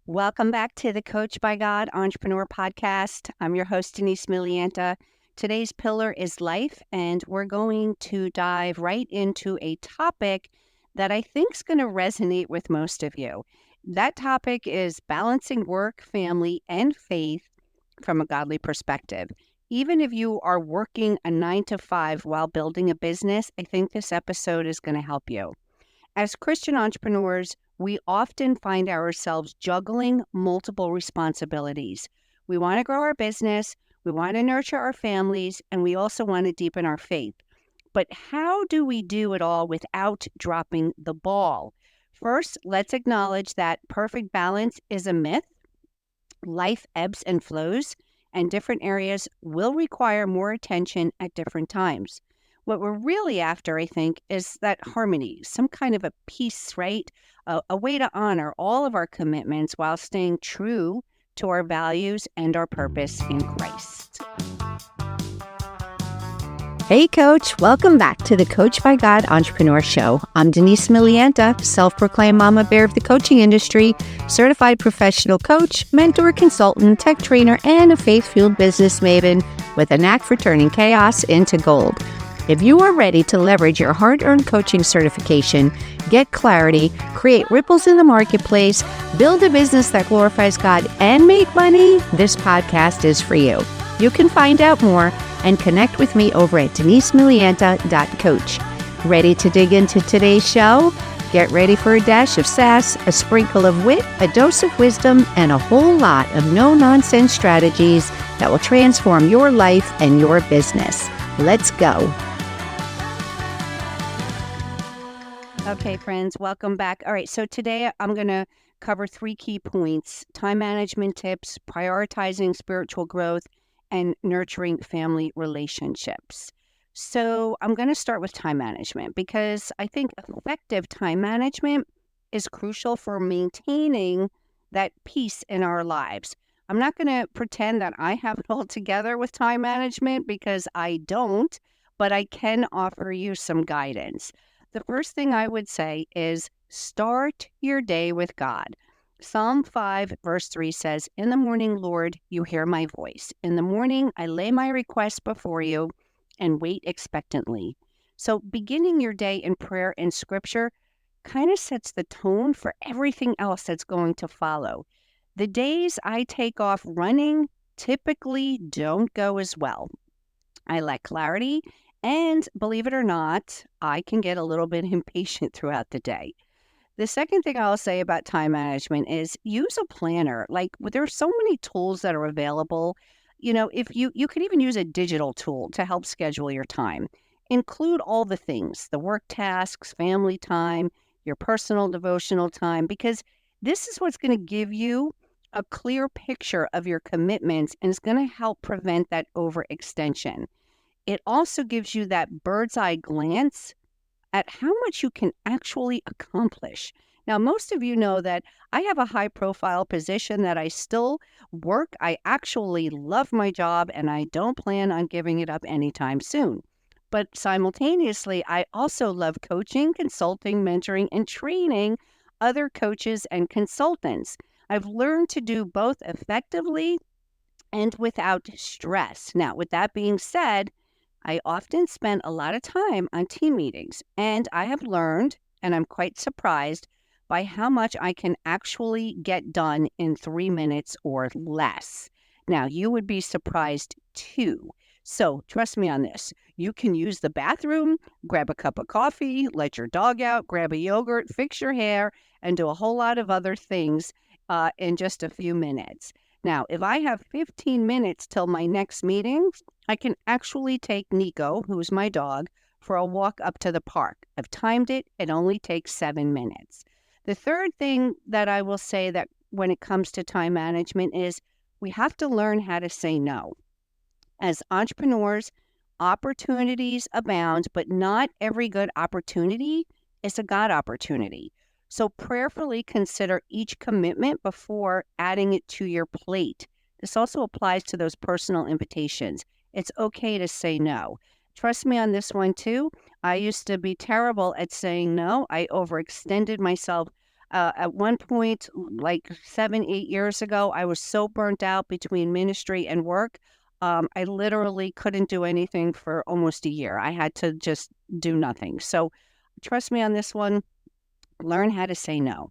Welcome back to the Coach by God Entrepreneur Podcast. I'm your host, Denise Milianta. Today's pillar is life, and we're going to dive right into a topic that I think is going to resonate with most of you. That topic is balancing work, family, and faith from a godly perspective. Even if you are working a 9 to 5 while building a business, I think this episode is going to help you. As Christian entrepreneurs, we often find ourselves juggling multiple responsibilities. We want to grow our business, we want to nurture our families, and we also want to deepen our faith. But how do we do it all without dropping the ball? First, let's acknowledge that perfect balance is a myth. Life ebbs and flows, and different areas will require more attention at different times. What we're really after, I think, is that harmony, some kind of a peace, right? A way to honor all of our commitments while staying true to our values and our purpose in Christ. Hey, Coach. Welcome back to the Coach by God Entrepreneur Show. I'm Denise Milianta, self-proclaimed mama bear of the coaching industry, certified professional coach, mentor, consultant, tech trainer, and a faith-fueled business maven with a knack for turning chaos into gold. If you are ready to leverage your hard-earned coaching certification, get clarity, create ripples in the marketplace, build a business that glorifies God, and make money, this podcast is for you. You can find out more and connect with me over at denisemilianta.coach. Ready to dig into today's show? Get ready for a dash of sass, a sprinkle of wit, a dose of wisdom, and a whole lot of no-nonsense strategies that will transform your life and your business. Let's go. Okay, friends, welcome back. All right, so today I'm going to cover 3 key points: time management tips, prioritizing spiritual growth, and nurturing family relationships. So I'm going to start with time management because I think effective time management is crucial for maintaining that peace in our lives. I'm not going to pretend that I have it all together with time management because I don't, but I can offer you some guidance. The first thing I would say is start your day with God. Psalm 5, verse 3 says, "In the morning, Lord, you hear my voice. In the morning, I lay my requests before you and wait expectantly." So beginning your day in prayer and scripture kind of sets the tone for everything else that's going to follow. The days I take off running typically don't go as well. I lack clarity, and believe it or not, I can get a little bit impatient throughout the day. The second thing I'll say about time management is use a planner. There are so many tools that are available. If you could even use a digital tool to help schedule your time. Include all the things, the work tasks, family time, your personal devotional time, because this is what's going to give you a clear picture of your commitments and is going to help prevent that overextension. It also gives you that bird's eye glance at how much you can actually accomplish. Now, most of you know that I have a high profile position that I still work. I actually love my job and I don't plan on giving it up anytime soon. But simultaneously, I also love coaching, consulting, mentoring, and training other coaches and consultants. I've learned to do both effectively and without stress. Now, with that being said, I often spend a lot of time on team meetings, and I have learned, and I'm quite surprised by how much I can actually get done in 3 minutes or less. Now, you would be surprised too. So trust me on this. You can use the bathroom, grab a cup of coffee, let your dog out, grab a yogurt, fix your hair, and do a whole lot of other things in just a few minutes. Now, if I have 15 minutes till my next meeting, I can actually take Nico, who's my dog, for a walk up to the park. I've timed it. It only takes 7 minutes. The third thing that I will say that when it comes to time management is we have to learn how to say no. As entrepreneurs, opportunities abound, but not every good opportunity is a God opportunity. So prayerfully consider each commitment before adding it to your plate. This also applies to those personal invitations. It's okay to say no. Trust me on this one too. I used to be terrible at saying no. I overextended myself At one point, like 7, 8 years ago, I was so burnt out between ministry and work. I literally couldn't do anything for almost a year. I had to just do nothing. So trust me on this one, learn how to say no.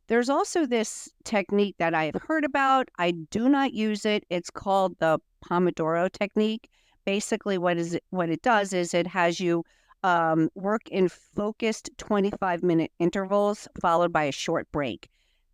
There's also this technique that I have heard about. I do not use it. It's called the Pomodoro technique. Basically, what it does is it has you work in focused 25-minute intervals followed by a short break.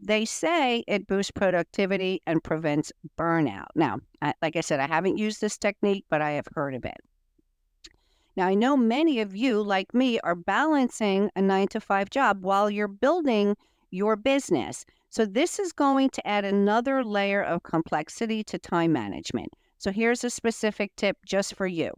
They say it boosts productivity and prevents burnout. Now, like I said, I haven't used this technique, but I have heard of it. Now, I know many of you, like me, are balancing a 9 to 5 job while you're building your business. So, this is going to add another layer of complexity to time management. So, here's a specific tip just for you: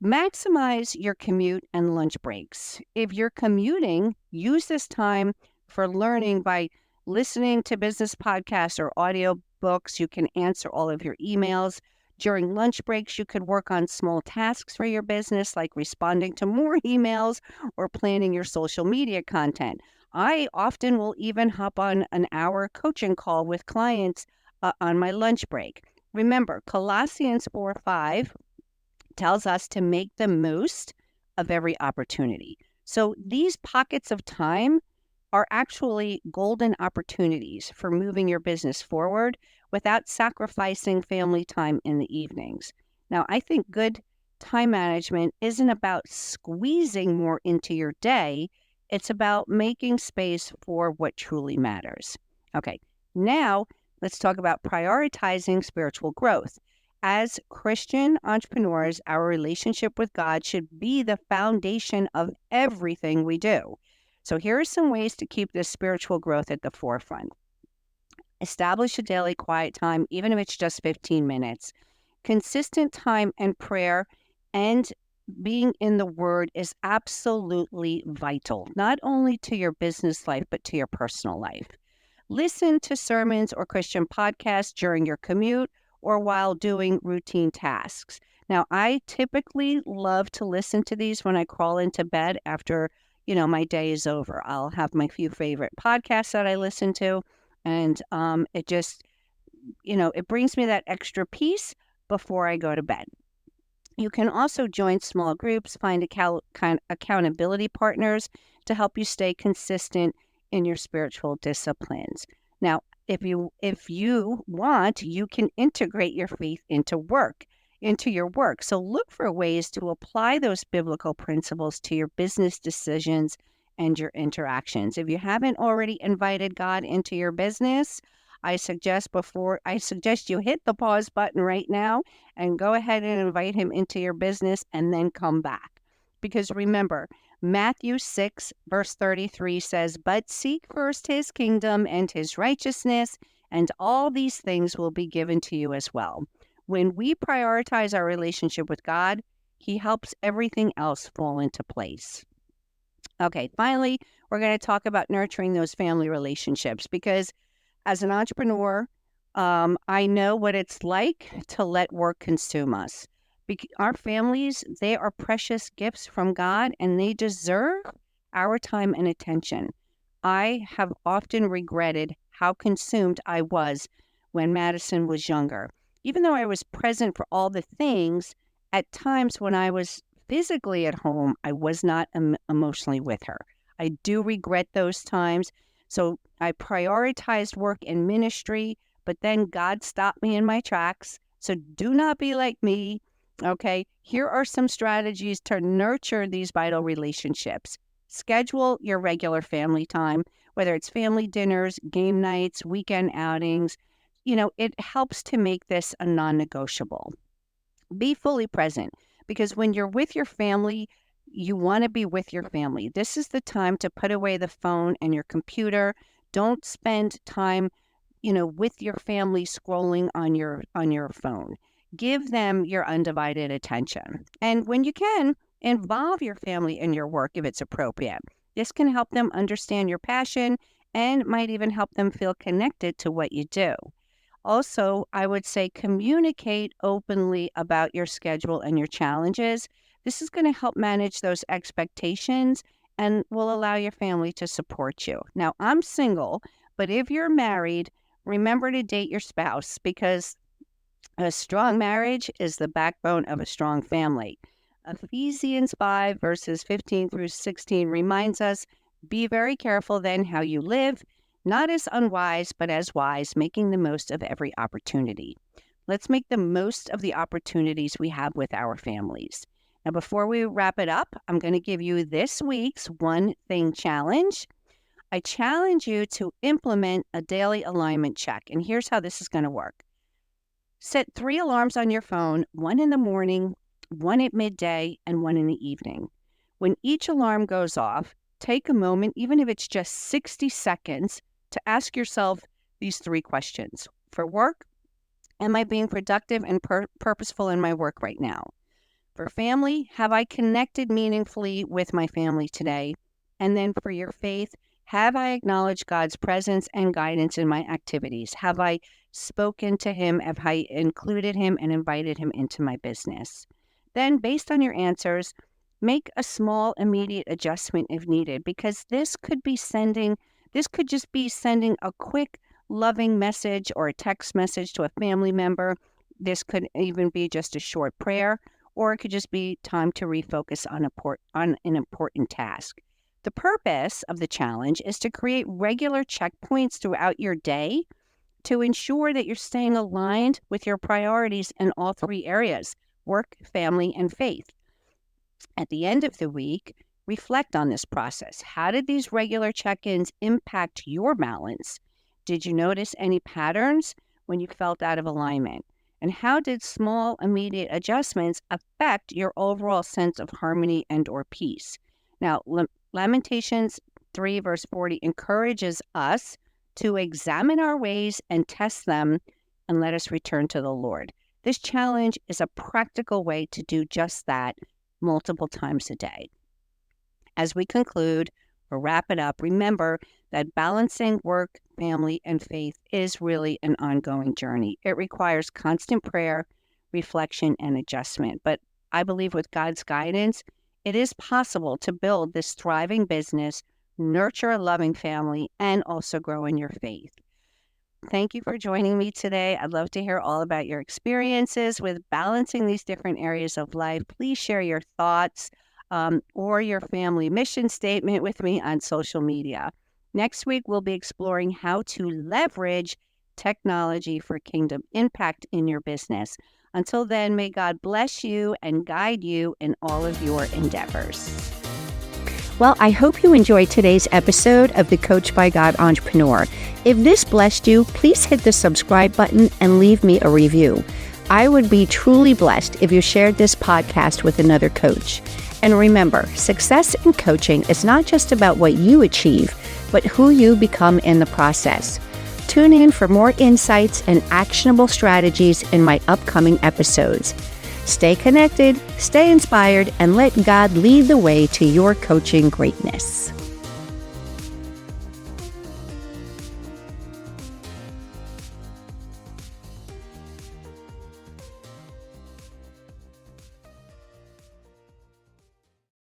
maximize your commute and lunch breaks. If you're commuting, use this time for learning by listening to business podcasts or audio books. You can answer all of your emails. During lunch breaks, you could work on small tasks for your business, like responding to more emails or planning your social media content. I often will even hop on an hour coaching call with clients on my lunch break. Remember, Colossians 4:5 tells us to make the most of every opportunity. So these pockets of time are actually golden opportunities for moving your business forward without sacrificing family time in the evenings. Now, I think good time management isn't about squeezing more into your day, it's about making space for what truly matters. Okay, now let's talk about prioritizing spiritual growth. As Christian entrepreneurs, our relationship with God should be the foundation of everything we do. So, here are some ways to keep this spiritual growth at the forefront. Establish a daily quiet time, even if it's just 15 minutes. Consistent time and prayer and being in the Word is absolutely vital, not only to your business life, but to your personal life. Listen to sermons or Christian podcasts during your commute or while doing routine tasks. Now, I typically love to listen to these when I crawl into bed after, my day is over. I'll have my few favorite podcasts that I listen to, and it just, it brings me that extra peace before I go to bed. You can also join small groups, find accountability partners to help you stay consistent in your spiritual disciplines. Now, if you want, you can integrate your faith into your work. So look for ways to apply those biblical principles to your business decisions and your interactions. If you haven't already invited God into your business, I suggest you hit the pause button right now and go ahead and invite him into your business and then come back. Because remember, Matthew 6, verse 33 says, "But seek first his kingdom and his righteousness, and all these things will be given to you as well." When we prioritize our relationship with God, he helps everything else fall into place. Okay, finally, we're going to talk about nurturing those family relationships because as an entrepreneur, I know what it's like to let work consume us. Our families, they are precious gifts from God and they deserve our time and attention. I have often regretted how consumed I was when Madison was younger. Even though I was present for all the things, at times when I was physically at home, I was not emotionally with her. I do regret those times. So I prioritized work and ministry, but then God stopped me in my tracks. So do not be like me. Okay, here are some strategies to nurture these vital relationships. Schedule your regular family time, whether it's family dinners, game nights, weekend outings. It helps to make this a non-negotiable. Be fully present because when you're with your family, you want to be with your family. This is the time to put away the phone and your computer. Don't spend time, with your family scrolling on your phone. Give them your undivided attention. And when you can, involve your family in your work if it's appropriate. This can help them understand your passion and might even help them feel connected to what you do. Also, I would say communicate openly about your schedule and your challenges. This is going to help manage those expectations and will allow your family to support you. Now, I'm single, but if you're married, remember to date your spouse because a strong marriage is the backbone of a strong family. Ephesians 5, verses 15 through 16 reminds us, be very careful then how you live, not as unwise, but as wise, making the most of every opportunity. Let's make the most of the opportunities we have with our families. Now, before we wrap it up, I'm going to give you this week's One Thing Challenge. I challenge you to implement a daily alignment check. And here's how this is going to work. Set 3 alarms on your phone, 1 in the morning, 1 at midday, and 1 in the evening. When each alarm goes off, take a moment, even if it's just 60 seconds, to ask yourself these 3 questions. For work, am I being productive and purposeful in my work right now? For family, have I connected meaningfully with my family today? And then for your faith, have I acknowledged God's presence and guidance in my activities? Have I spoken to Him? Have I included Him and invited Him into my business? Then, based on your answers, make a small immediate adjustment if needed, because this could just be sending a quick, loving message or a text message to a family member. This could even be just a short prayer, or it could just be time to refocus on an important task. The purpose of the challenge is to create regular checkpoints throughout your day to ensure that you're staying aligned with your priorities in all 3 areas: work, family, and faith. At the end of the week, reflect on this process. How did these regular check-ins impact your balance? Did you notice any patterns when you felt out of alignment? And how did small, immediate adjustments affect your overall sense of harmony and or peace? Now, Lamentations 3, verse 40 encourages us to examine our ways and test them and let us return to the Lord. This challenge is a practical way to do just that multiple times a day. As we conclude or wrap it up, remember that balancing work, family, and faith is really an ongoing journey. It requires constant prayer, reflection, and adjustment. But I believe with God's guidance, it is possible to build this thriving business, nurture a loving family, and also grow in your faith. Thank you for joining me today. I'd love to hear all about your experiences with balancing these different areas of life. Please share your thoughts or your family mission statement with me on social media. Next week, we'll be exploring how to leverage technology for kingdom impact in your business. Until then, may God bless you and guide you in all of your endeavors. Well, I hope you enjoyed today's episode of the Coach by God Entrepreneur. If this blessed you, please hit the subscribe button and leave me a review. I would be truly blessed if you shared this podcast with another coach. And remember, success in coaching is not just about what you achieve, but who you become in the process. Tune in for more insights and actionable strategies in my upcoming episodes. Stay connected, stay inspired, and let God lead the way to your coaching greatness.